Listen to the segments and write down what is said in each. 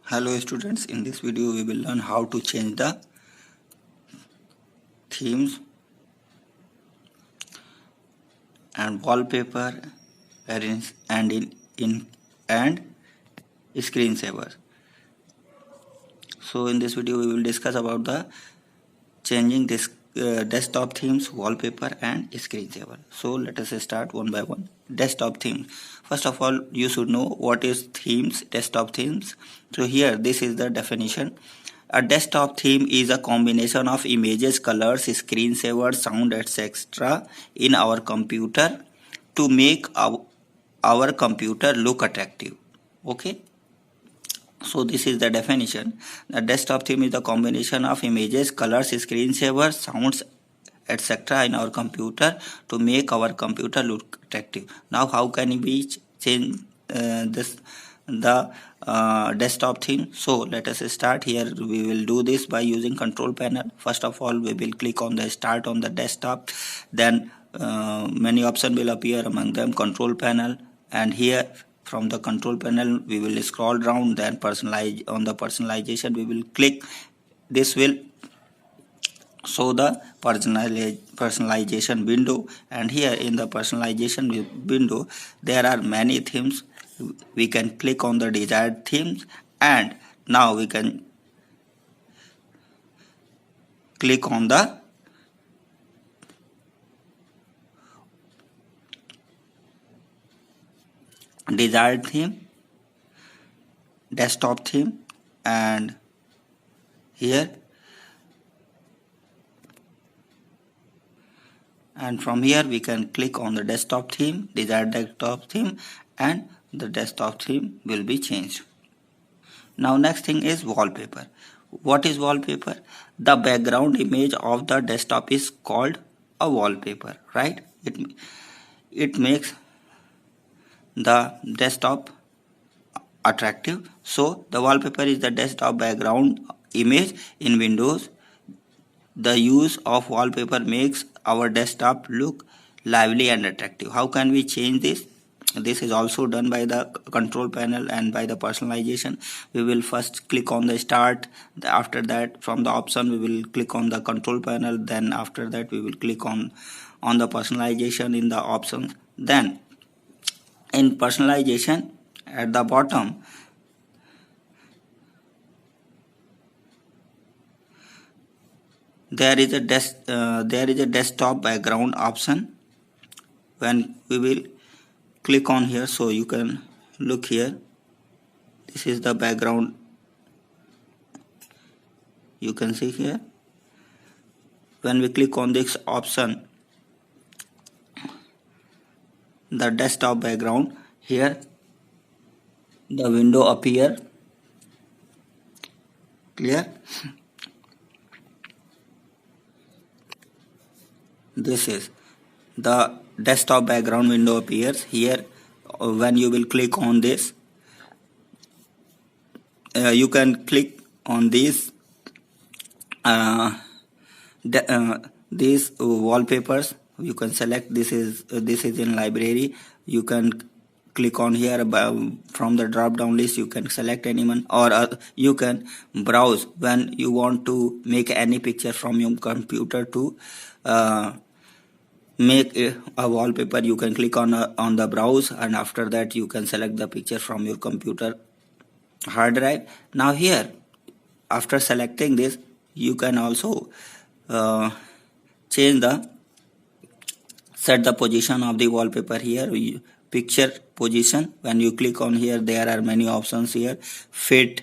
Hello students, in this video we will learn how to change the themes and wallpaper and screensaver. So in this video we will discuss about the changing this desktop themes, wallpaper and screensaver. So let us start one by one. Desktop themes. First of all, you should know what is themes, desktop themes. So here this is the definition. A desktop theme is a combination of images, colors, screensaver, sound, etc. in our computer to make our computer look attractive. Okay. So this is the definition. The desktop theme is the combination of images, colors, screensaver, sounds, etc. in our computer to make our computer look attractive. Now how can we change the desktop theme? So let us start. Here we will do this by using control panel. First of all, we will click on the start on the desktop. Then many options will appear, among them control panel, and here from the control panel we will scroll down. Then personalize, on the personalization we will click. This will show the personalization window, and here in the personalization window there are many themes. We can click on the desired themes, and now we can click on the desired theme, desktop theme, and here, and from here we can click on the desktop theme, desired desktop theme, and the desktop theme will be changed. Now next thing is wallpaper. What is wallpaper? The background image of the desktop is called a wallpaper, right? It makes the desktop attractive. So the wallpaper is the desktop background image in Windows. The use of wallpaper makes our desktop look lively and attractive. How can we change this? This is also done by the control panel and by the personalization. We will first click on the start. After that, from the option we will click on the control panel. Then after that we will click on the personalization in the options. Then in personalization at the bottom there is a desktop background option. When we will click on here, so you can look here, this is the background, you can see here. When we click on this option, the desktop background, here the window appear clear. This is the desktop background window appears here. When you will click on this, you can click on these wallpapers. You can select, this is in library. You can click on here from the drop down list. You can select anyone, or you can browse when you want to make any picture from your computer to make a wallpaper. You can click on the browse, and after that you can select the picture from your computer hard drive. Now here, after selecting this, you can also set the position of the wallpaper. Here picture position, when you click on here there are many options here: fit,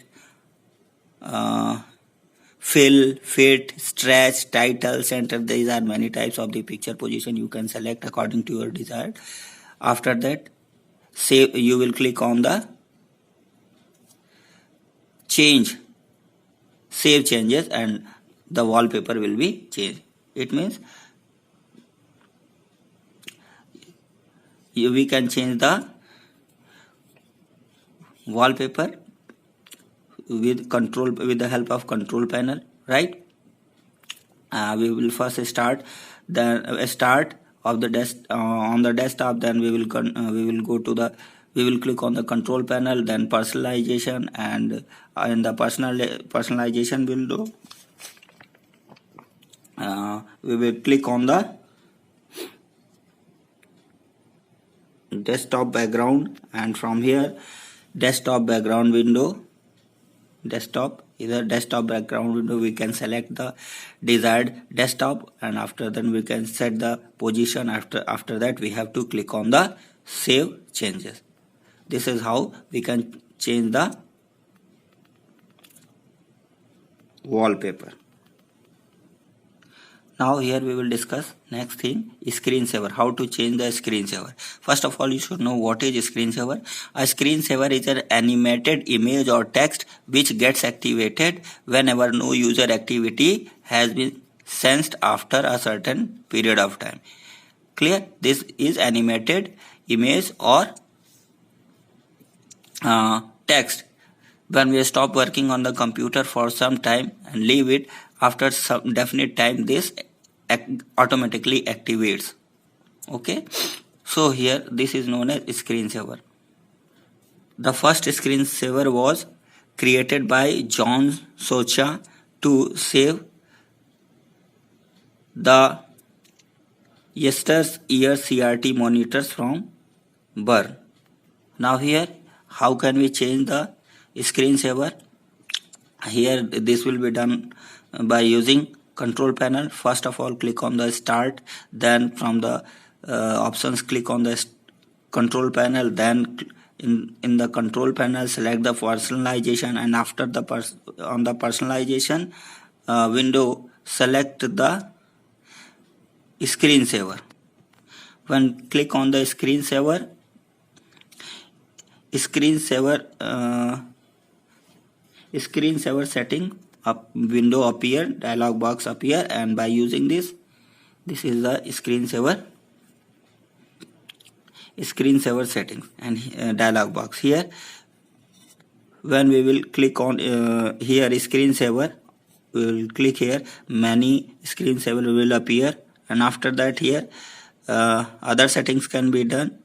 fill, fit, stretch, title, center. These are many types of the picture position. You can select according to your desire. After that, save, you will click on the save changes, and the wallpaper will be changed. It means we can change the wallpaper with the help of control panel, right? We will first start the start of the on the desktop. Then we will go to the we will click on the control panel, then personalization, and in the personalization window we will click on the desktop background, and from here desktop background window, desktop background window, we can select the desired desktop, and after then we can set the position. After that we have to click on the save changes. This is how we can change the wallpaper. Now here we will discuss next thing, screensaver. How to change the screensaver. First of all, you should know what is screensaver. A screensaver is an animated image or text which gets activated whenever no user activity has been sensed after a certain period of time. Clear? This is animated image or text. When we stop working on the computer for some time and leave it, after some definite time this automatically activates. Okay, so here this is known as screensaver. The first screensaver was created by John Socha to save the yesteryear CRT monitors from burn. Now here, how can we change the screensaver? Here this will be done by using control panel. First of all, click on the start, then from the options click on the control panel, then in the control panel select the personalization, and after the on the personalization window select the screensaver. When click on the screensaver setting up window appear, dialog box appear, and by using this is the screensaver settings and dialog box. Here when we will click on here screensaver, we will click here, many screensaver will appear, and after that here other settings can be done,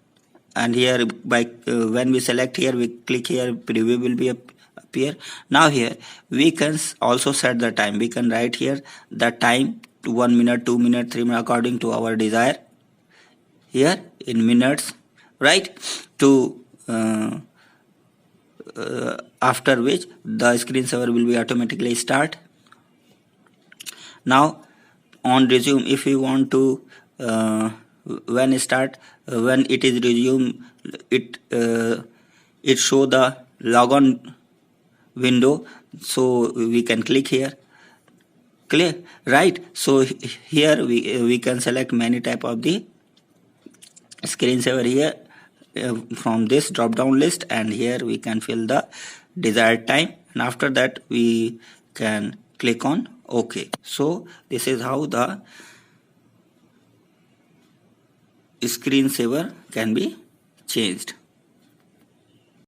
and here by when we select here, we click here, preview will be appear. Now here we can also set the time. We can write here the time to 1 minute, 2 minutes, 3 minutes according to our desire. Here in minutes, right? To after which the screensaver will be automatically start. Now on resume, if you want to when it is resume, it show the logon window, so we can click here. Clear, right? So here we can select many type of the screensaver here from this drop down list, and here we can fill the desired time, and after that we can click on OK. So this is how the screensaver can be changed.